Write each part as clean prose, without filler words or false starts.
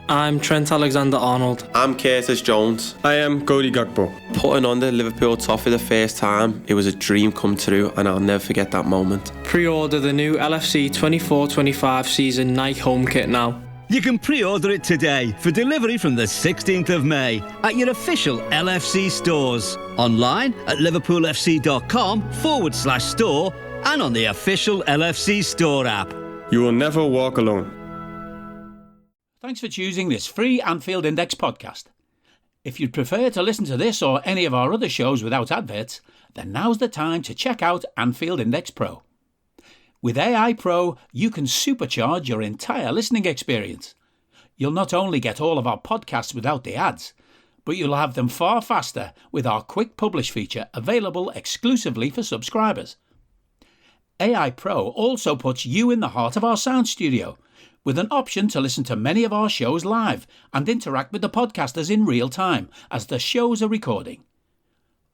I'm Trent Alexander-Arnold. I'm Curtis Jones. I am Cody Gakpo. Putting on the Liverpool top for the first time, it was a dream come true, and I'll never forget that moment. Pre-order the new LFC 24-25 season Nike home kit now. You can pre-order it today for delivery from the 16th of May at your official LFC stores. Online at liverpoolfc.com/store and on the official LFC store app. You will never walk alone. Thanks for choosing this free Anfield Index podcast. If you'd prefer to listen to this or any of our other shows without adverts, then now's the time to check out Anfield Index Pro. With AI Pro, you can supercharge your entire listening experience. You'll not only get all of our podcasts without the ads, but you'll have them far faster with our quick publish feature available exclusively for subscribers. AI Pro also puts you in the heart of our sound studio, with an option to listen to many of our shows live and interact with the podcasters in real time as the shows are recording.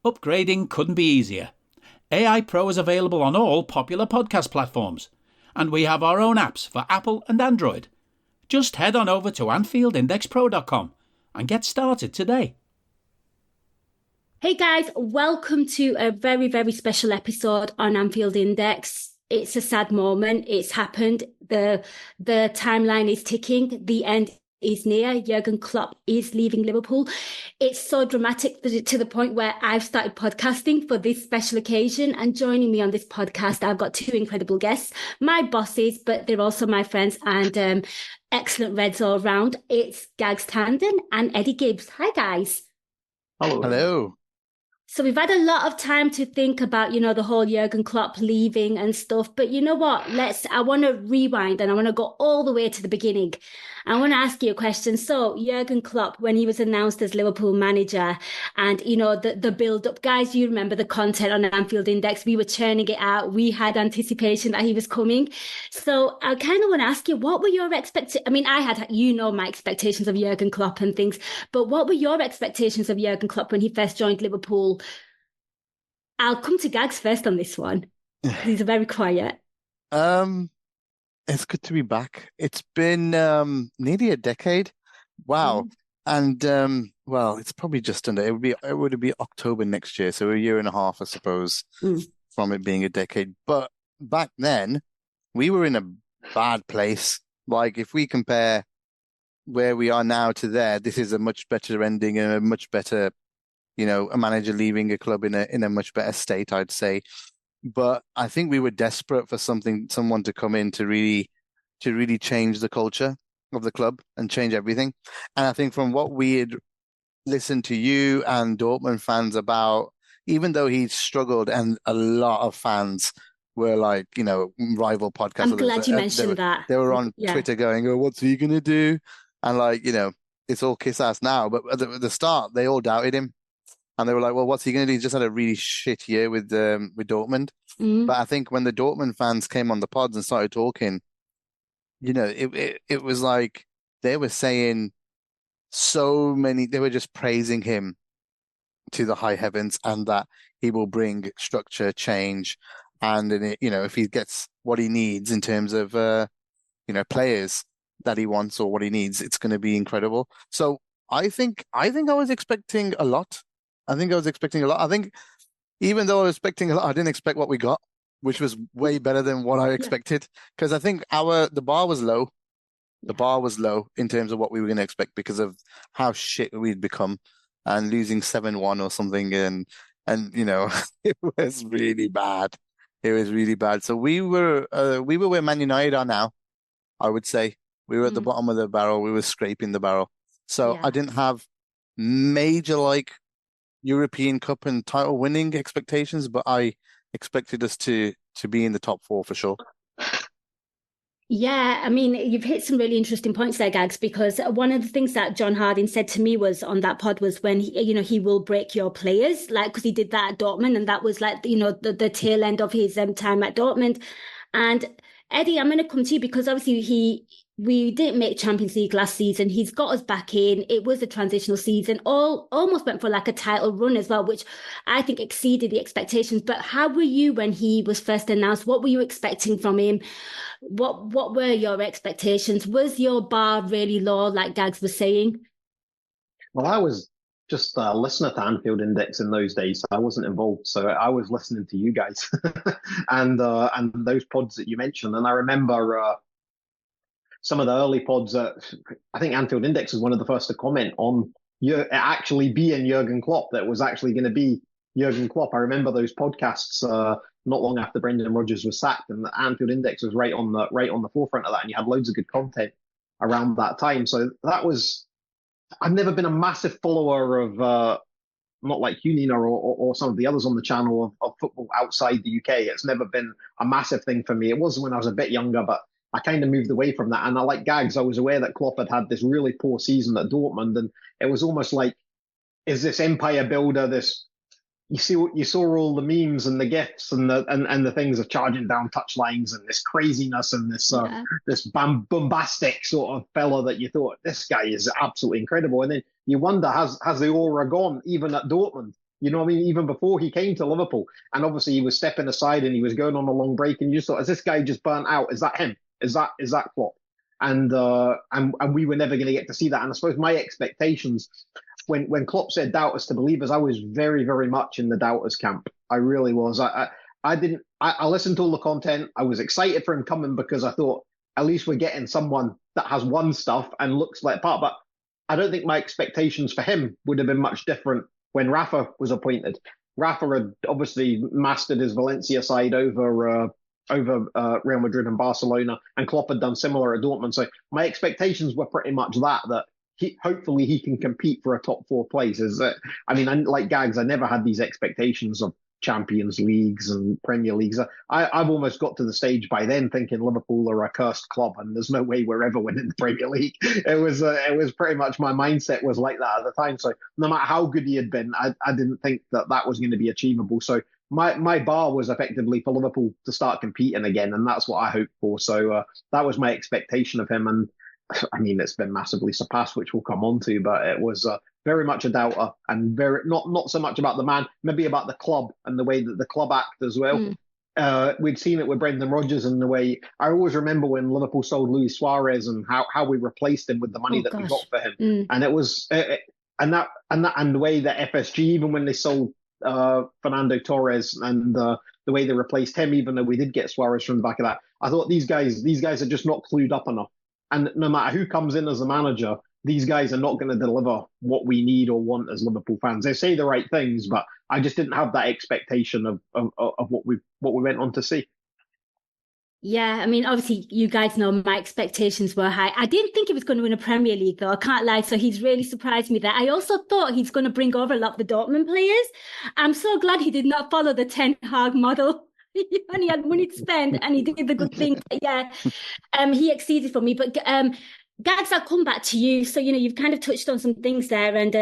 Upgrading couldn't be easier. AI Pro is available on all popular podcast platforms, and we have our own apps for Apple and Android. Just head on over to AnfieldIndexPro.com and get started today. Hey guys, welcome to a very, very special episode on Anfield Index. It's a sad moment. It's happened. The timeline is ticking. The end is near. Jurgen Klopp is leaving Liverpool. It's so dramatic to the point where I've started podcasting for this special occasion. And joining me on this podcast, I've got two incredible guests, my bosses, but they're also my friends and excellent Reds all round. It's Gags Tandon and Eddie Gibbs. Hi guys. Hello. So we've had a lot of time to think about, the whole Jurgen Klopp leaving and stuff. But you know what? I want to rewind and I want to go all the way to the beginning. I want to ask you a question. So Jurgen Klopp, when he was announced as Liverpool manager and, the build-up, guys, you remember the content on Anfield Index. We were churning it out. We had anticipation that he was coming. So I kind of want to ask you, what were your expectations? I mean, I had, my expectations of Jurgen Klopp and things, but what were your expectations of Jurgen Klopp when he first joined Liverpool? I'll come to Gags first on this one. He's very quiet. It's good to be back. It's been nearly a decade. Wow. And it's probably just under. It would be October next year, so a year and a half, I suppose, from it being a decade. But back then, we were in a bad place. Like if we compare where we are now to there, this is a much better ending and a much better, a manager leaving a club in a much better state, I'd say. But I think we were desperate for someone to come in to really change the culture of the club and change everything. And I think from what we had listened to you and Dortmund fans about, even though he struggled and a lot of fans were like, rival podcasts. I'm glad you mentioned that. They were on Twitter going, oh, what's he going to do? And it's all kiss ass now. But at the start, they all doubted him. And they were like, well, what's he going to do? He just had a really shit year with Dortmund. But I think when the Dortmund fans came on the pods and started talking, it was like they were saying they were just praising him to the high heavens and that he will bring structure, change. And, if he gets what he needs in terms of, players that he wants or what he needs, it's going to be incredible. So I think I was expecting a lot. I think even though I was expecting a lot, I didn't expect what we got, which was way better than what I expected. Because I think the bar was low. The bar was low in terms of what we were going to expect because of how shit we'd become and losing 7-1 or something. And it was really bad. It was really bad. So we were where Man United are now, I would say. We were at the bottom of the barrel. We were scraping the barrel. So I didn't have major European Cup and title winning expectations, but I expected us to be in the top four for sure. Yeah, I mean, you've hit some really interesting points there, Gags, because one of the things that John Harding said to me was on that pod was when he will break your players, because he did that at Dortmund, and that was the tail end of his time at Dortmund. And Eddie, I'm going to come to you because obviously we didn't make Champions League last season. He's got us back in. It was a transitional season. Almost went for like a title run as well, which I think exceeded the expectations. But how were you when he was first announced? What were you expecting from him? What were your expectations? Was your bar really low, like Gags was saying? Well, I was just a listener to Anfield Index in those days. I wasn't involved, so I was listening to you guys and those pods that you mentioned. And I remember some of the early pods. I think Anfield Index was one of the first to comment on actually being Jurgen Klopp. That was actually going to be Jurgen Klopp. I remember those podcasts not long after Brendan Rodgers was sacked, and the Anfield Index was right on the forefront of that, and you had loads of good content around that time. So that was. I've never been a massive follower of not like you, Nina, or some of the others on the channel of football outside the UK. It's never been a massive thing for me. It was when I was a bit younger, but I kind of moved away from that. And I like Gags. I was aware that Klopp had this really poor season at Dortmund, and it was almost like, is this empire builder? This you saw all the memes and the gifs and the things of charging down touchlines and this craziness and this bombastic sort of fella that you thought, this guy is absolutely incredible. And then you wonder, has the aura gone even at Dortmund? You know what I mean? Even before he came to Liverpool, and obviously he was stepping aside and he was going on a long break, and you just thought, is this guy just burnt out? Is that him? Is that Klopp? And we were never going to get to see that. And I suppose my expectations, when Klopp said doubters to believers, I was very, very much in the doubters camp. I really was. I listened to all the content. I was excited for him coming because I thought at least we're getting someone that has won stuff and looks like part. But I don't think my expectations for him would have been much different when Rafa was appointed. Rafa had obviously mastered his Valencia side over Real Madrid and Barcelona, and Klopp had done similar at Dortmund. So my expectations were pretty much that hopefully he can compete for a top four place. Like Gags, I never had these expectations of Champions Leagues and Premier Leagues. I've almost got to the stage by then thinking Liverpool are a cursed club and there's no way we're ever winning the Premier League. It was pretty much my mindset was like that at the time. So no matter how good he had been, I didn't think that was going to be achievable. So my bar was effectively for Liverpool to start competing again, and that's what I hoped for. So that was my expectation of him, and I mean, it's been massively surpassed, which we'll come on to, but it was very much a doubter, and very not so much about the man, maybe about the club and the way that the club act as well. We'd seen it with Brendan Rodgers and the way, I always remember when Liverpool sold Luis Suarez and how we replaced him with the money we got for him. And it was, and the way that FSG, even when they sold Fernando Torres and the way they replaced him, even though we did get Suarez from the back of that, I thought these guys are just not clued up enough. And no matter who comes in as a manager, these guys are not going to deliver what we need or want as Liverpool fans. They say the right things, but I just didn't have that expectation of what we went on to see. Yeah, I mean, obviously, you guys know my expectations were high. I didn't think he was going to win a Premier League, though. I can't lie. So he's really surprised me there. I also thought he's going to bring over a lot of the Dortmund players. I'm so glad he did not follow the Ten Hag model. And he had money to spend and he did the good thing. Yeah, he exceeded for me. But Gags, I'll come back to you. So, you've kind of touched on some things there, and,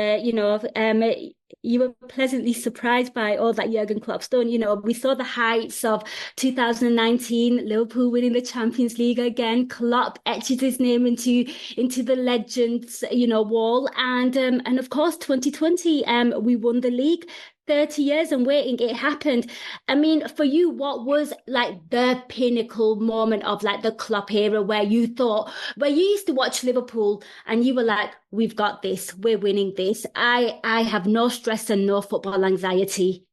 you were pleasantly surprised by all that Jurgen Klopp's done. We saw the heights of 2019, Liverpool winning the Champions League again. Klopp etches his name into the legends, wall. And of course, 2020, we won the league. 30 years and waiting, it happened. I mean, for you, what was like the pinnacle moment of like the Klopp era where you used to watch Liverpool and you were like, we've got this, we're winning this. I have no stress and no football anxiety.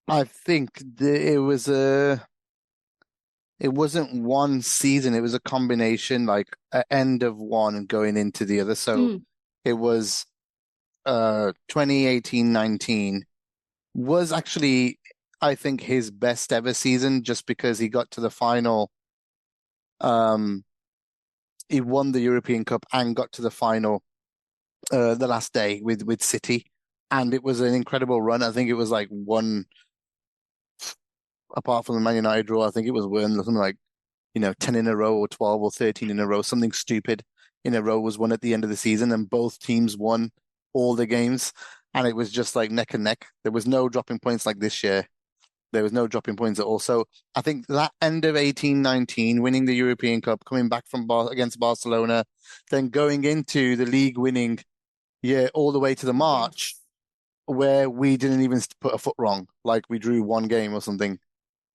I think it wasn't one season. It was a combination, like an end of one and going into the other. So it was 2018-19 was actually, I think, his best ever season, just because he got to the final. He won the European Cup and got to the final the last day with City, and it was an incredible run. I think it was like one, apart from the Man United draw, I think it was something like 10 in a row or 12 or 13 in a row, something stupid in a row was won at the end of the season, and both teams won all the games, and it was just like neck and neck. There was no dropping points like this year. There was no dropping points at all. So I think that end of 18-19, winning the European Cup, coming back from against Barcelona, then going into the league winning year all the way to the March, where we didn't even put a foot wrong. Like we drew one game or something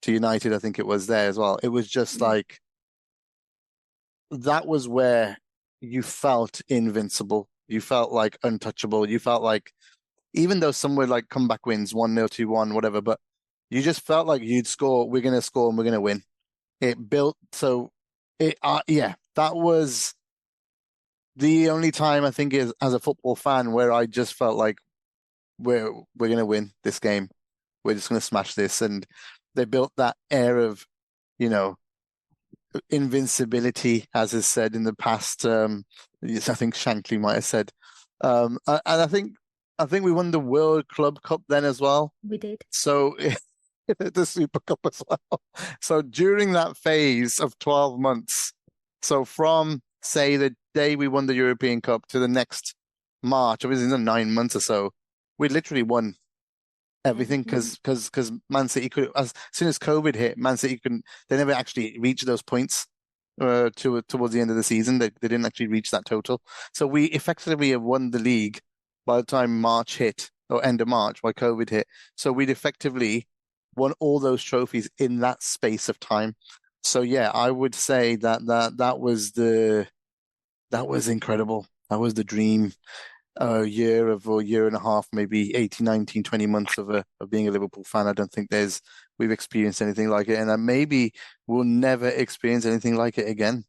to United, I think it was there as well. It was just like, that was where you felt invincible. You felt like untouchable. You felt like, even though some were like comeback wins, 1-0, 2-1, whatever, but you just felt like you'd score, we're going to score and we're going to win. It built, so that was the only time I think is as a football fan where I just felt like we're going to win this game. We're just going to smash this. And they built that air of, invincibility, as is said in the past. I think Shankly might have said. And I think we won the World Club Cup then as well. We did. So the Super Cup as well. So during that phase of 12 months, so from, say, the day we won the European Cup to the next March, obviously in 9 months or so, we literally won everything because Man City could, as soon as COVID hit, Man City couldn't, they never actually reached those points towards the end of the season. They didn't actually reach that total. So we effectively have won the league by the time March hit, or end of March, while COVID hit. So we'd effectively won all those trophies in that space of time. So yeah, I would say that was incredible. That was the dream year and a half, maybe 18, 19, 20 months of being a Liverpool fan. I don't think we've experienced anything like it, and maybe we'll never experience anything like it again.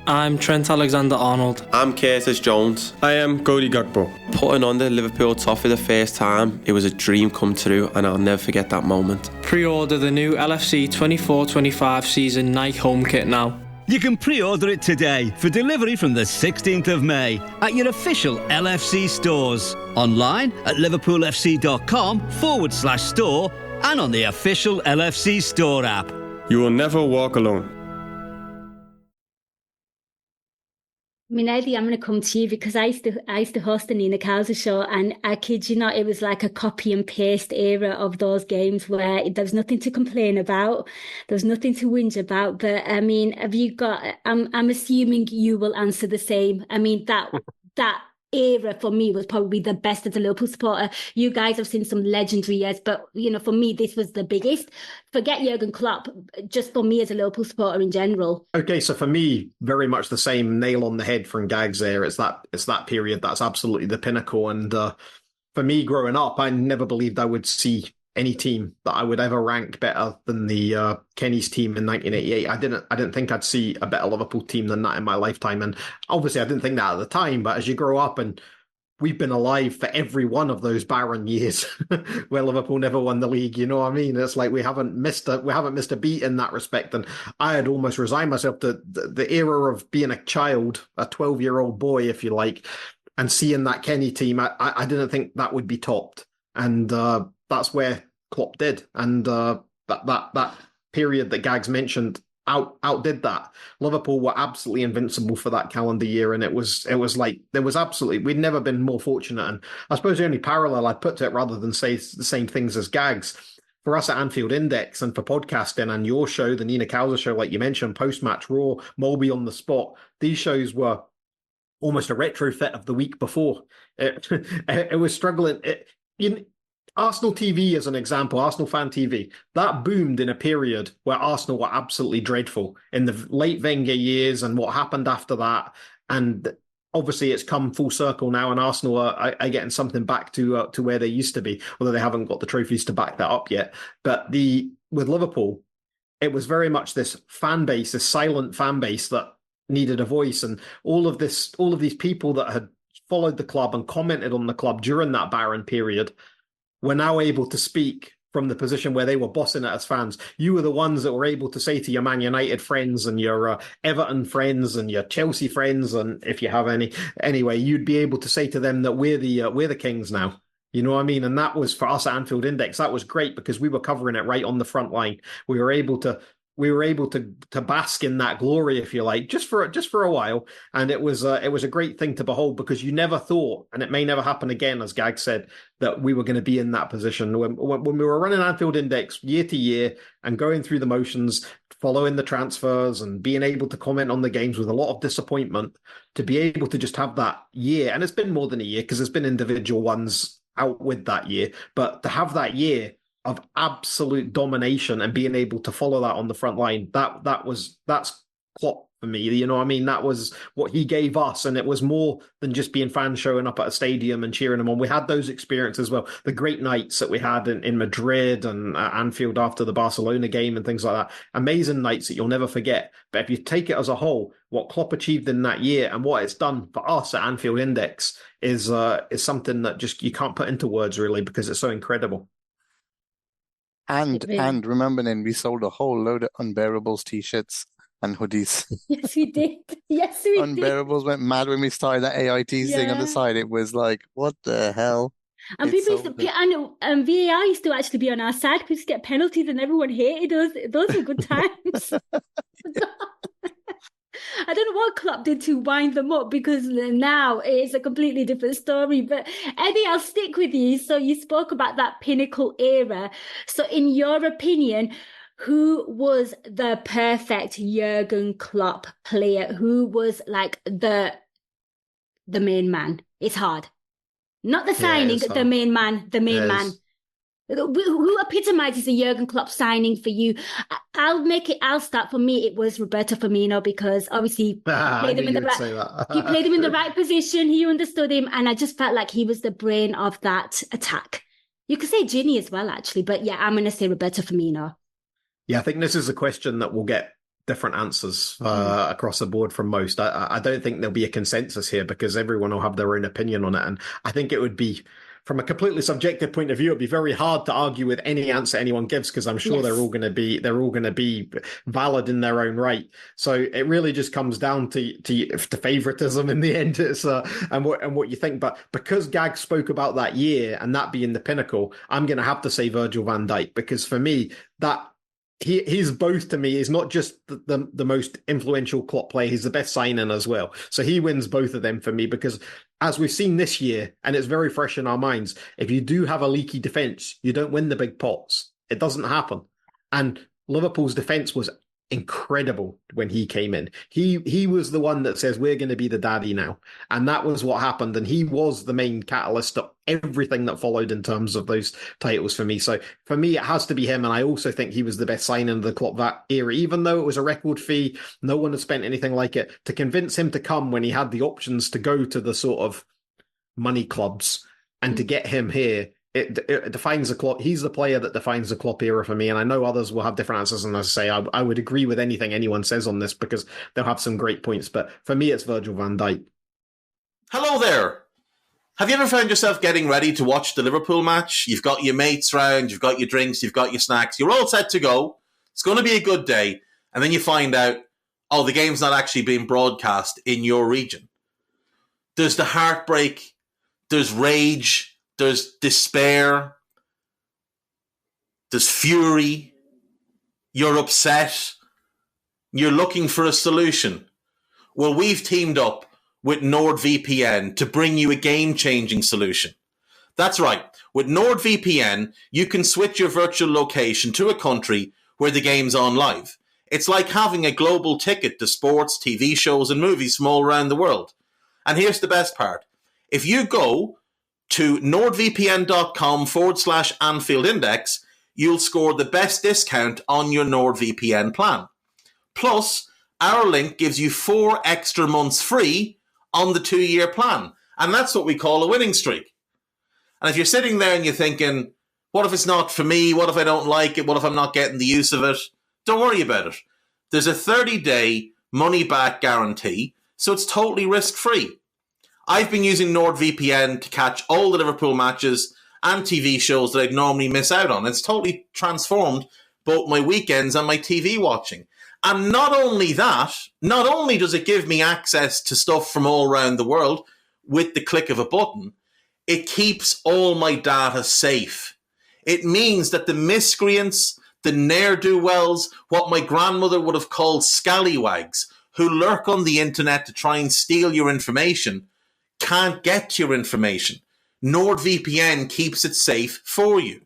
I'm Trent Alexander-Arnold. I'm Curtis Jones. I am Cody Gakpo. Putting on the Liverpool top for the first time, it was a dream come true, and I'll never forget that moment. Pre-order the new LFC 24-25 season Nike home kit now. You can pre-order it today for delivery from the 16th of May at your official LFC stores. Online at liverpoolfc.com/store and on the official LFC store app. You will never walk alone. I mean, Eddie, I'm going to come to you because I used to host the Nina Kauser show, and I kid you not, it was like a copy and paste era of those games where there was nothing to complain about, there was nothing to whinge about. But I mean, have you got? I'm assuming you will answer the same. I mean, that era for me was probably the best as a Liverpool supporter. You guys have seen some legendary years, but for me, this was the biggest. Forget Jurgen Klopp, just for me as a Liverpool supporter in general. Okay, so for me, very much the same nail on the head from Gags there. It's that period that's absolutely the pinnacle. And for me, growing up, I never believed I would see any team that I would ever rank better than the Kenny's team in 1988. I didn't think I'd see a better Liverpool team than that in my lifetime. And obviously I didn't think that at the time, but as you grow up, and we've been alive for every one of those barren years where Liverpool never won the league, you know what I mean? It's like we haven't missed a beat in that respect. And I had almost resigned myself to the era of being a child, a 12-year-old boy, if you like, and seeing that Kenny team. I didn't think that would be topped. And that's where Klopp did, and that period that Gags mentioned outdid that. Liverpool were absolutely invincible for that calendar year, and it was like there was absolutely, we'd never been more fortunate. And I suppose the only parallel I'd put to it, rather than say the same things as Gags, for us at Anfield Index and for podcasting and your show, the Nina Kauser show, like you mentioned, post-match Raw, Molby on the spot, these shows were almost a retrofit of the week before. It was struggling. Arsenal TV, as an example, Arsenal Fan TV, that boomed in a period where Arsenal were absolutely dreadful in the late Wenger years and what happened after that. And obviously it's come full circle now, and Arsenal are getting something back to where they used to be, although they haven't got the trophies to back that up yet. But with Liverpool, it was very much this fan base, this silent fan base that needed a voice. And all of these people that had followed the club and commented on the club during that barren period were now able to speak from the position where they were bossing it as fans. You were the ones that were able to say to your Man United friends and your Everton friends and your Chelsea friends, and if you have any, anyway, you'd be able to say to them that we're the kings now. You know what I mean? And that was, for us at Anfield Index, that was great because we were covering it right on the front line. We were able to we were able to bask in that glory, if you like, just for a while, and it was a great thing to behold, because you never thought, and it may never happen again, as Gag said, that we were going to be in that position when we were running Anfield Index year to year and going through the motions, following the transfers and being able to comment on the games with a lot of disappointment, to be able to just have that year, and it's been more than a year because there's been individual ones out with that year, but to have that year of absolute domination and being able to follow that on the front line, that's Klopp for me. You know what I mean? That was what he gave us, and it was more than just being fans showing up at a stadium and cheering them on. We had those experiences as well. The great nights that we had in Madrid and Anfield after the Barcelona game and things like that. Amazing nights that you'll never forget. But if you take it as a whole, what Klopp achieved in that year and what it's done for us at Anfield Index is something that just you can't put into words really, because it's so incredible. And remember, then we sold a whole load of Unbearables t-shirts and hoodies. Yes, we did. Yes, we did. Unbearables went mad when we started that AIT thing on the side. It was like, what the hell? And people used to, and VAR used to actually be on our side. We used to get penalties and everyone hated us. Those were good times. I don't know what Klopp did to wind them up, because now it's a completely different story. But Eddie, I'll stick with you. So you spoke about that pinnacle era. So in your opinion, who was the perfect Jurgen Klopp player? Who was like the main man? It's hard. Not the signing, the main man, man. Who epitomizes a Jurgen Klopp signing for you? I'll start. For me, it was Roberto Firmino, because obviously he played him in the right position. He understood him, and I just felt like he was the brain of that attack. You could say Ginny as well, actually, but yeah, I'm going to say Roberto Firmino. Yeah, I think this is a question that will get different answers across the board from most. I don't think there'll be a consensus here, because everyone will have their own opinion on it, and I think it would be, from a completely subjective point of view, it'd be very hard to argue with any answer anyone gives, because I'm sure they're all going to be valid in their own right. So it really just comes down to favoritism in the end. It's and what you think. But because Gag spoke about that year and that being the pinnacle, I'm going to have to say Virgil van Dijk, because for me that. He's both to me. He's not just the most influential Klopp player, he's the best signing as well. So he wins both of them for me, because as we've seen this year, and it's very fresh in our minds, if you do have a leaky defence, you don't win the big pots. It doesn't happen. And Liverpool's defence was incredible when he came in. He was the one that says, we're going to be the daddy now. And that was what happened. And he was the main catalyst of everything that followed in terms of those titles for me. So for me, it has to be him. And I also think he was the best signing of the Klopp era, even though it was a record fee. No one had spent anything like it. To convince him to come when he had the options to go to the sort of money clubs, and to get him here, it defines the Klopp. He's the player that defines the Klopp era for me, and I know others will have different answers. And as I say, I would agree with anything anyone says on this, because they'll have some great points. But for me, it's Virgil van Dijk. Hello there. Have you ever found yourself getting ready to watch the Liverpool match? You've got your mates round, you've got your drinks, you've got your snacks, you're all set to go. It's going to be a good day, and then you find out, oh, the game's not actually being broadcast in your region. There's the heartbreak, there's rage, there's despair, there's fury, you're upset, you're looking for a solution. Well, we've teamed up with NordVPN to bring you a game-changing solution. That's right. With NordVPN, you can switch your virtual location to a country where the game's on live. It's like having a global ticket to sports, TV shows, and movies from all around the world. And here's the best part. If you go to nordvpn.com/AnfieldIndex, you'll score the best discount on your NordVPN plan. Plus, our link gives you 4 extra months free on the 2-year plan. And that's what we call a winning streak. And if you're sitting there and you're thinking, what if it's not for me? What if I don't like it? What if I'm not getting the use of it? Don't worry about it. There's a 30-day money-back guarantee, so it's totally risk-free. I've been using NordVPN to catch all the Liverpool matches and TV shows that I'd normally miss out on. It's totally transformed both my weekends and my TV watching. And not only that, not only does it give me access to stuff from all around the world with the click of a button, it keeps all my data safe. It means that the miscreants, The ne'er-do-wells, what my grandmother would have called scallywags, who lurk on the internet to try and steal your information, can't get your information. NordVPN keeps it safe for you.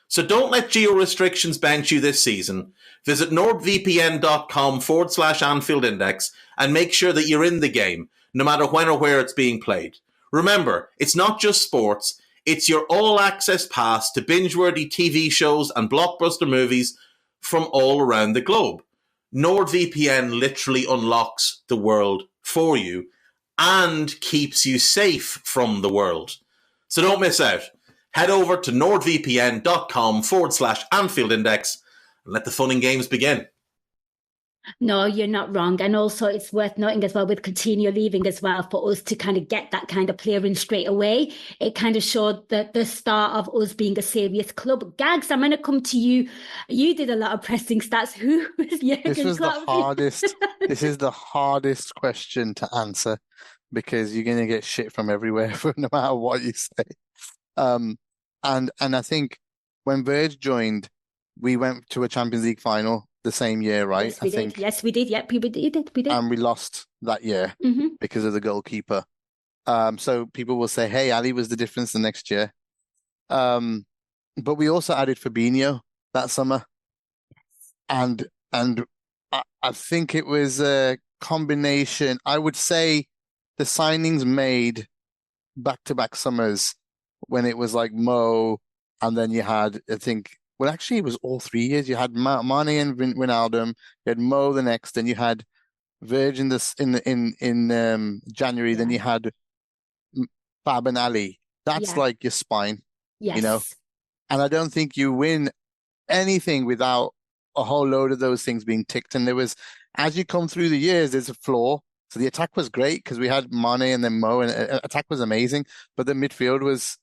So don't let geo-restrictions bounce you this season. Visit nordvpn.com/AnfieldIndex and make sure that you're in the game, no matter when or where it's being played. Remember, it's not just sports, it's your all-access pass to binge-worthy TV shows and blockbuster movies from all around the globe. NordVPN literally unlocks the world for you and keeps you safe from the world. So don't miss out. Head over to nordvpn.com/AnfieldIndex and let the fun and games begin. No, you're not wrong. And also it's worth noting as well with Coutinho leaving as well, for us to kind of get that kind of player in straight away. It kind of showed the start of us being a serious club. Gags, I'm going to come to you. You did a lot of pressing stats. Who was Jurgen Klopp? This is the hardest question to answer because you're going to get shit from everywhere no matter what you say. And I think when Verge joined, we went to a Champions League final the same year, right? Yes, we did. Yes, we did. Yep, we did. And we lost that year because of the goalkeeper. So people will say, hey, Ali was the difference the next year. But we also added Fabinho that summer. And I think it was a combination. I would say the signings made back-to-back summers when it was like Mo, and then you had, I think, well, actually, it was all 3 years. You had Mane and Wijnaldum. You had Mo the next, then you had Verge in January. Then you had Fab and Ali. That's like your spine, you know. And I don't think you win anything without a whole load of those things being ticked. And there was, as you come through the years, there's a flaw. So the attack was great because we had Mane and then Mo, and attack was amazing. But the midfield was,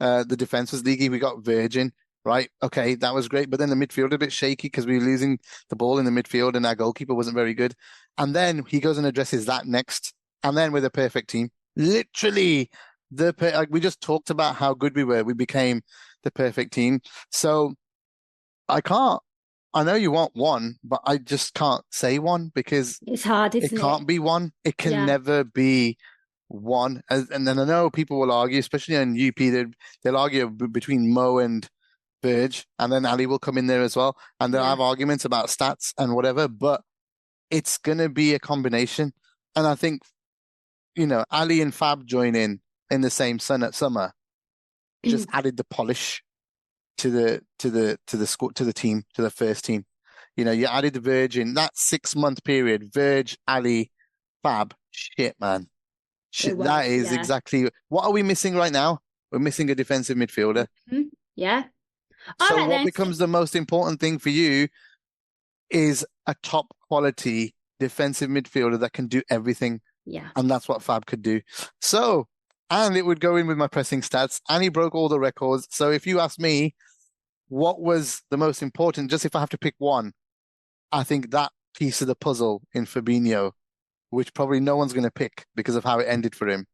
the defense was leaky. We got Virgin. Right. Okay. That was great. But then the midfield a bit shaky because we were losing the ball in the midfield and our goalkeeper wasn't very good. And then he goes and addresses that next. And then with a perfect team, literally we just talked about how good we were. We became the perfect team. So I know you want one, but I just can't say one because it's hard, isn't it? It can't be one. It can never be one. And then I know people will argue, especially on UP, they'll argue between Mo and Verge, and then Ali will come in there as well, and they'll have arguments about stats and whatever, but it's going to be a combination. And I think, you know, Ali and Fab join in the same summer just added the polish to the team, to the first team. You know, you added the Verge in that 6 month period. Verge, Ali, Fab. Shit, man. Shit, that is exactly what are we missing right now? We're missing a defensive midfielder. Yeah. So what becomes the most important thing for you is a top quality defensive midfielder that can do everything. Yeah. And that's what Fab could do. So, and it would go in with my pressing stats, and he broke all the records. So if you ask me what was the most important, just if I have to pick one, I think that piece of the puzzle in Fabinho, which probably no one's going to pick because of how it ended for him.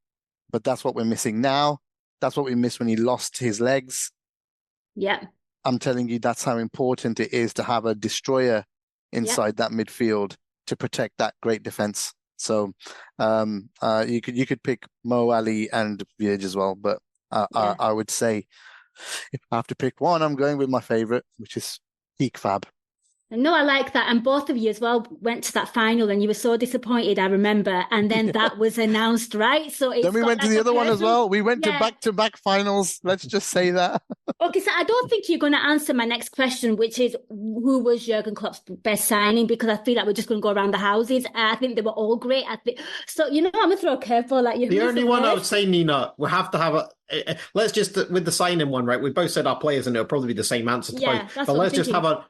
But that's what we're missing now. That's what we missed when he lost his legs. Yeah. I'm telling you, that's how important it is to have a destroyer inside that midfield to protect that great defense. So you could pick Mo, Ali, and Virg as well, but I would say if I have to pick one, I'm going with my favorite, which is peak Fab. No, I like that. And both of you as well went to that final and you were so disappointed, I remember. And then that was announced, right? So then we went to the other one as well. We went to back-to-back finals. Let's just say that. Okay, so I don't think you're going to answer my next question, which is who was Jurgen Klopp's best signing? Because I feel like we're just going to go around the houses. I think they were all great. So, you know, I'm going to throw a curveball at you. The only one I would say, Nina, we have to have let's just, with the signing one, right? We both said our players, and it'll probably be the same answer to both. But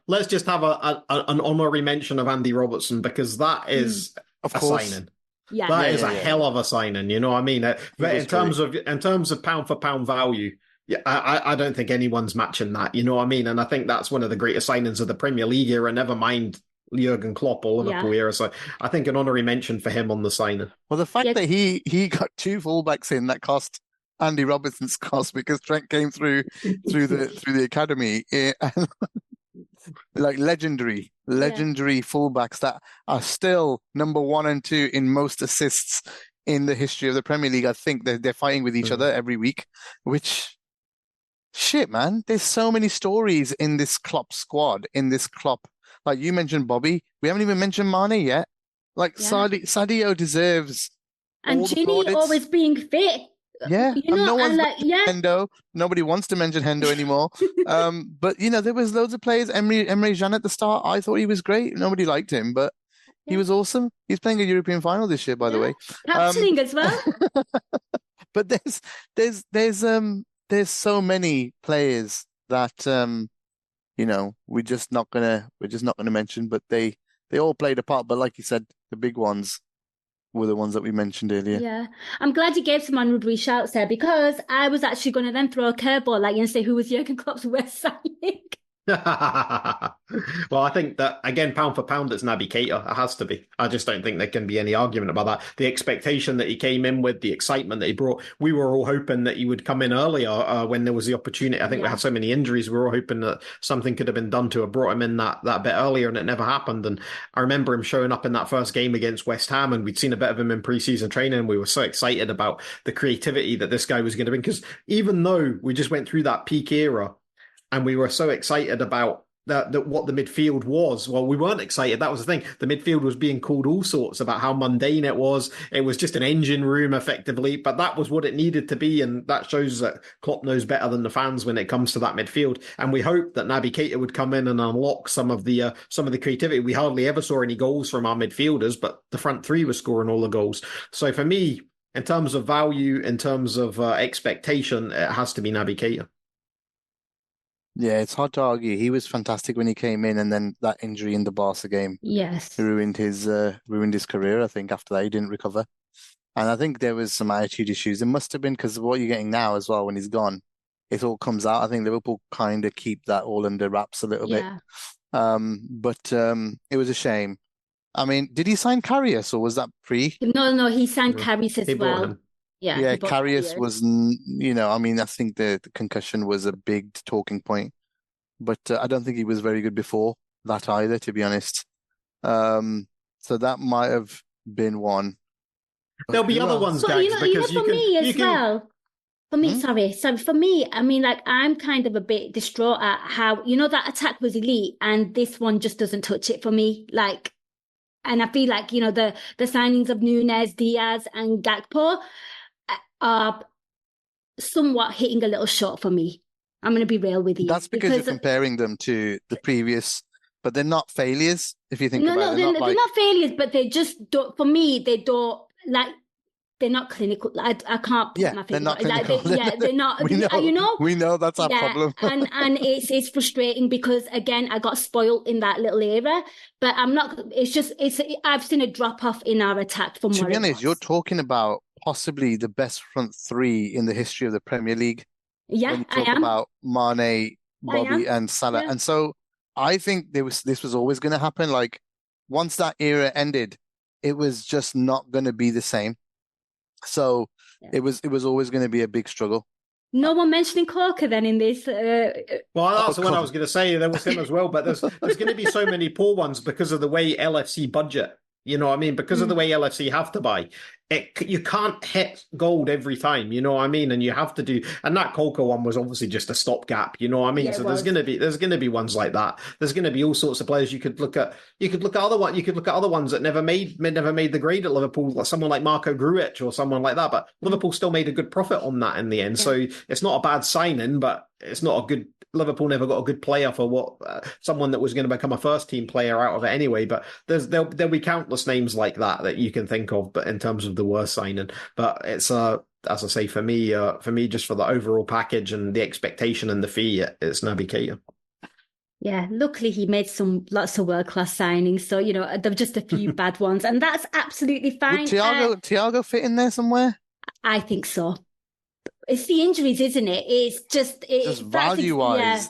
let's just have an honorary mention of Andy Robertson, because that is a signing. Yeah, that is a hell of a signing. You know what I mean? In terms of pound for pound value, I don't think anyone's matching that. You know what I mean? And I think that's one of the greatest signings of the Premier League era. Never mind Jurgen Klopp or Liverpool era. So I think an honorary mention for him on the signing. Well, the fact that he got two fullbacks in that cost Andy Robertson's cost, because Trent came through the academy. like legendary fullbacks that are still number 1 and 2 in most assists in the history of the Premier League. I think they're fighting with each other every week, which, shit, man, there's so many stories in this Klopp squad, in this Klopp. Like you mentioned Bobby, we haven't even mentioned Mane yet. Like Sadio deserves and all the Ginny plaudits. always being fit. Yeah, you know, and no one's like, Hendo. Nobody wants to mention Hendo anymore. But there was loads of players. Emre Can at the start, I thought he was great. Nobody liked him, but he was awesome. He's playing a European final this year, by the way. Captaining as well. But there's so many players that we're just not gonna mention, but they all played a part. But like you said, the big ones were the ones that we mentioned earlier. Yeah. I'm glad you gave some honorable shouts there, because I was actually going to then throw a curveball and say who was Jurgen Klopp's worst signing. Well, I think that, again, pound for pound, it's Naby Keita. It has to be. I just don't think there can be any argument about that. The expectation that he came in with, the excitement that he brought, we were all hoping that he would come in earlier when there was the opportunity. I think we had so many injuries, we were all hoping that something could have been done to have brought him in that bit earlier, and it never happened. And I remember him showing up in that first game against West Ham, and we'd seen a bit of him in pre-season training. We were so excited about the creativity that this guy was going to bring, because even though we just went through that peak era, and we were so excited about that what the midfield was. Well, we weren't excited. That was the thing. The midfield was being called all sorts about how mundane it was. It was just an engine room, effectively. But that was what it needed to be, and that shows that Klopp knows better than the fans when it comes to that midfield. And we hope that Naby Keita would come in and unlock some of the creativity. We hardly ever saw any goals from our midfielders, but the front three were scoring all the goals. So for me, in terms of value, in terms of expectation, it has to be Naby Keita. Yeah, it's hard to argue. He was fantastic when he came in, and then that injury in the Barca game ruined his career. I think after that he didn't recover, and I think there was some attitude issues. It must have been, because what you're getting now as well when he's gone, it all comes out. I think Liverpool kind of keep that all under wraps a little bit. But it was a shame. I mean, did he sign Karius, or was that pre? No, he signed Karius as well. Yeah, Karius was, I think the concussion was a big talking point, but I don't think he was very good before that either, to be honest. So that might have been one. There'll be other ones, Gags, because for me, I mean, like, I'm kind of a bit distraught at how, that attack was elite, and this one just doesn't touch it for me. Like, and I feel like, the signings of Núñez, Diaz, and Gakpo are somewhat hitting a little short for me. I'm going to be real with you. That's because you're comparing them to the previous, but they're not failures, if you think about it. They're not failures, but they just don't, for me, they don't, like, they're not clinical. I can't put my finger. They're not clinical. They're not. We know that's our problem. and it's frustrating, because again, I got spoiled in that little era. But I'm not. I've seen a drop off in our attack from. To be honest, you're talking about possibly the best front three in the history of the Premier League. Yeah, when you talk about Mane, Bobby, and Salah, and so I think this was always going to happen. Like, once that era ended, it was just not going to be the same. So it was always going to be a big struggle. No one mentioning Corker then in this. Well, that's what I was going to say. There was him as well, but there's going to be so many poor ones because of the way LFC budget. You know what I mean? Because of the way LFC have to buy. You can't hit gold every time, you know what I mean? And you have to do, and that Colco one was obviously just a stopgap, you know what I mean? So there's gonna be ones like that. There's gonna be all sorts of players you could look at other ones that never made the grade at Liverpool, like someone like Marco Grujic or someone like that. But Liverpool still made a good profit on that in the end. So it's not a bad signing, but it's not a good. Liverpool never got a good player for what someone that was going to become a first team player out of it anyway. But there'll be countless names like that you can think of. But in terms of the worst signing, but it's as I say, for me, just for the overall package and the expectation and the fee, it's Naby Keita. Yeah, luckily he made lots of world-class signings. So, there were just a few bad ones, and that's absolutely fine. Would Thiago fit in there somewhere? I think so. It's the injuries, isn't it? It's just value-wise.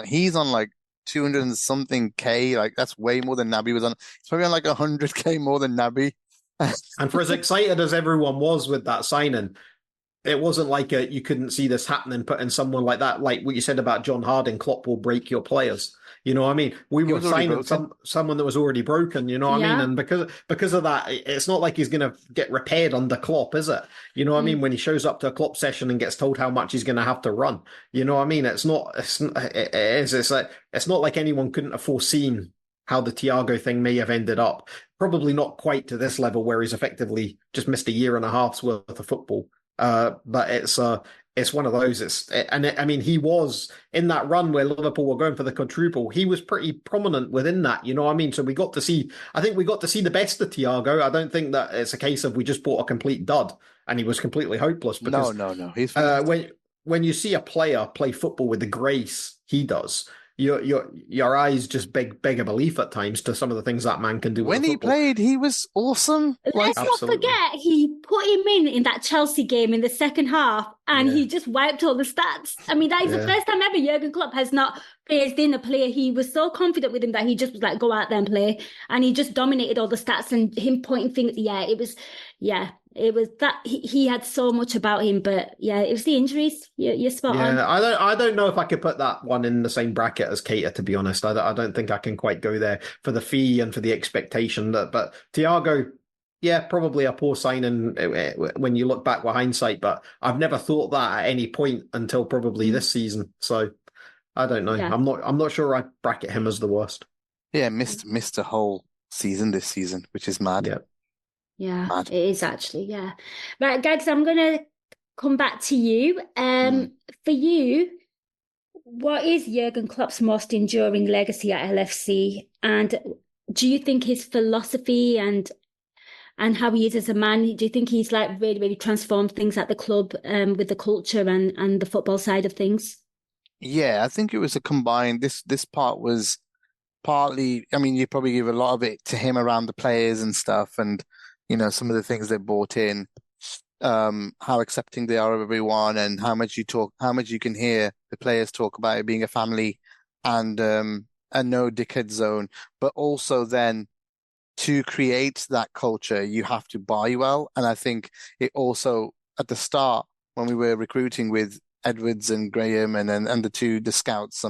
He's on like 200 and something K. Like, that's way more than Naby was on. It's probably on like 100K more than Naby. And for as excited as everyone was with that signing, it wasn't like you couldn't see this happening, putting someone like that, like what you said about John Harding, Klopp will break your players. You know what I mean? We were signing someone that was already broken, you know what I mean? And because of that, it's not like he's going to get repaired under Klopp, is it? You know what I mean? When he shows up to a Klopp session and gets told how much he's going to have to run, you know what I mean? It's not like anyone couldn't have foreseen how the Thiago thing may have ended up. Probably not quite to this level where he's effectively just missed a year and a half's worth of football. But it's one of those. He was in that run where Liverpool were going for the quadruple. He was pretty prominent within that, you know what I mean? So we got to see the best of Thiago. I don't think that it's a case of we just bought a complete dud and he was completely hopeless. Because, no. He's when you see a player play football with the grace he does, your eyes just beg a belief at times to some of the things that man can do. When he played, he was awesome. Let's not forget, he put him in that Chelsea game in the second half, and he just wiped all the stats. I mean, that is the first time ever Jurgen Klopp has not phased in a player. He was so confident with him that he just was like, go out there and play, and he just dominated all the stats. And him pointing fingers, it was that he had so much about him, but it was the injuries. You're spot on. I don't know if I could put that one in the same bracket as Keita, to be honest. I don't think I can quite go there for the fee and for the expectation. But Thiago, probably a poor signing when you look back with hindsight. But I've never thought that at any point until probably this season. So I don't know. Yeah. I'm not sure I bracket him as the worst. Yeah, missed a whole season this season, which is mad. Yeah. Yeah, mad. It is actually, yeah. Right, Gags, I'm going to come back to you. For you, what is Jurgen Klopp's most enduring legacy at LFC? And do you think his philosophy and how he is as a man, do you think he's like really, really transformed things at the club with the culture and the football side of things? Yeah, I think it was a combined, this part was partly, I mean, you probably give a lot of it to him around the players and stuff, and you know, some of the things they brought in, how accepting they are of everyone, and how much you can hear the players talk about it being a family and a no dickhead zone. But also then to create that culture, you have to buy well. And I think it also, at the start, when we were recruiting with Edwards and Graham and the scouts,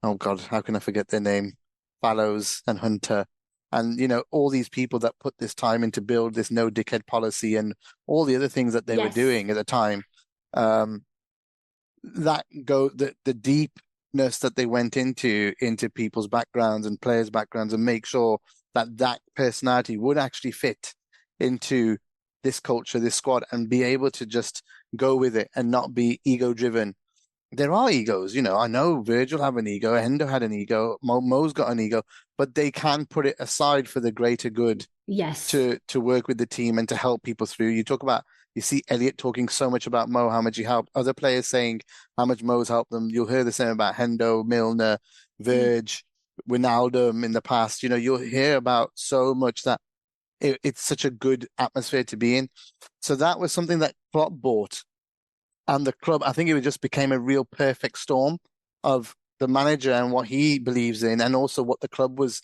oh God, how can I forget their name? Fallows and Hunter. And, you know, all these people that put this time in to build this no dickhead policy and all the other things that they were doing at the time, the deepness that they went into people's backgrounds and players' backgrounds, and make sure that personality would actually fit into this culture, this squad, and be able to just go with it and not be ego-driven. There are egos, you know. I know Virgil had an ego, Hendo had an ego, Mo's got an ego, but they can put it aside for the greater good. Yes. To work with the team and to help people through. You see Elliot talking so much about Mo, how much he helped. Other players saying how much Mo's helped them. You'll hear the same about Hendo, Milner, Virg, Wijnaldum in the past. You know, you'll hear about so much that it's such a good atmosphere to be in. So that was something that Klopp bought. And the club, I think it just became a real perfect storm of the manager and what he believes in, and also what the club was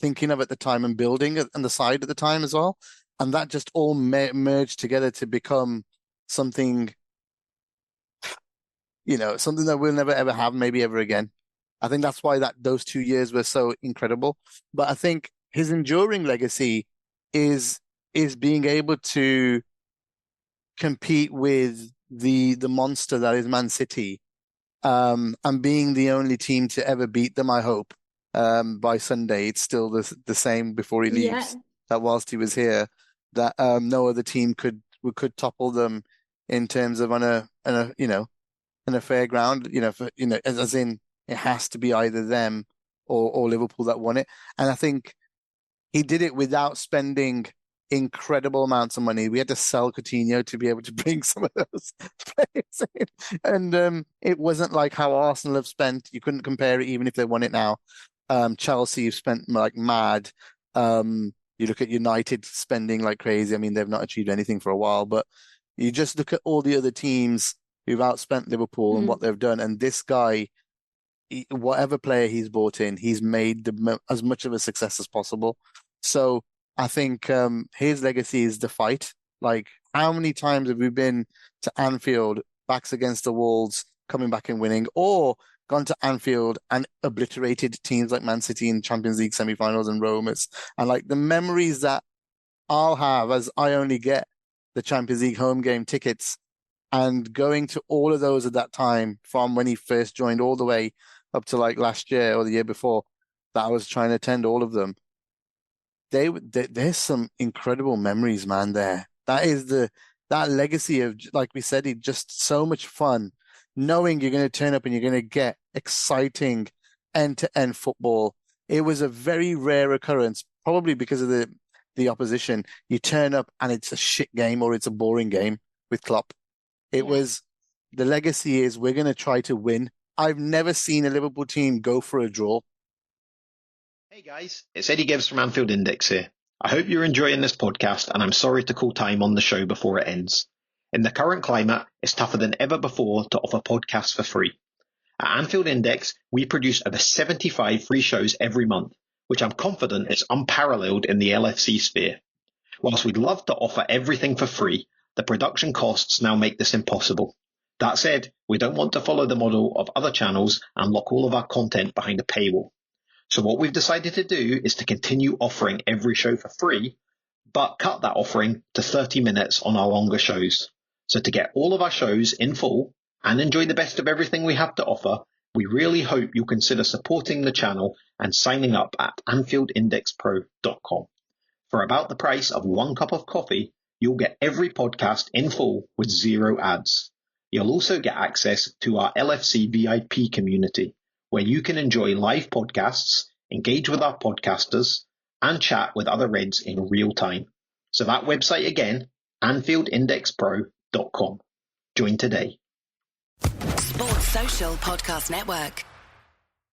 thinking of at the time and building on the side at the time as well. And that just all merged together to become something, you know, something that we'll never, ever have, maybe ever again. I think that's why those 2 years were so incredible. But I think his enduring legacy is being able to compete with the monster that is Man City, and being the only team to ever beat them, I hope. By Sunday, it's still the same before he leaves, that whilst he was here, that no other team could topple them in terms of on a fair ground, as in it has to be either them or Liverpool that won it. And I think he did it without spending incredible amounts of money. We had to sell Coutinho to be able to bring some of those players in. And it wasn't like how Arsenal have spent. You couldn't compare it even if they won it now. Chelsea have spent like mad. You look at United spending like crazy. I mean, they've not achieved anything for a while, but you just look at all the other teams who've outspent Liverpool and what they've done. And this guy, whatever player he's brought in, he's made as much of a success as possible. So I think his legacy is the fight. Like, How many times have we been to Anfield, backs against the walls, coming back and winning, or gone to Anfield and obliterated teams like Man City in Champions League semi-finals and Roma? And like the memories that I'll have as I only get the Champions League home game tickets and going to all of those at that time, from when he first joined all the way up to like last year or the year before, that I was trying to attend all of them. There's some incredible memories, man, there. That legacy of, like we said, it's just so much fun knowing you're going to turn up and you're going to get exciting end-to-end football. It was a very rare occurrence, probably because of the opposition. You turn up and it's a shit game or it's a boring game with Klopp. The legacy is we're going to try to win. I've never seen a Liverpool team go for a draw. Hey guys, it's Eddie Gibbs from Anfield Index here. I hope you're enjoying this podcast, and I'm sorry to call time on the show before it ends. In the current climate, it's tougher than ever before to offer podcasts for free. At Anfield Index, we produce over 75 free shows every month, which I'm confident is unparalleled in the LFC sphere. Whilst we'd love to offer everything for free, the production costs now make this impossible. That said, we don't want to follow the model of other channels and lock all of our content behind a paywall. So what we've decided to do is to continue offering every show for free, but cut that offering to 30 minutes on our longer shows. So to get all of our shows in full and enjoy the best of everything we have to offer, we really hope you'll consider supporting the channel and signing up at AnfieldIndexPro.com. For about the price of one cup of coffee, you'll get every podcast in full with 0 ads. You'll also get access to our LFC VIP community, where you can enjoy live podcasts, engage with our podcasters, and chat with other Reds in real time. So that website again, AnfieldIndexPro.com. Join today. Sports Social Podcast Network.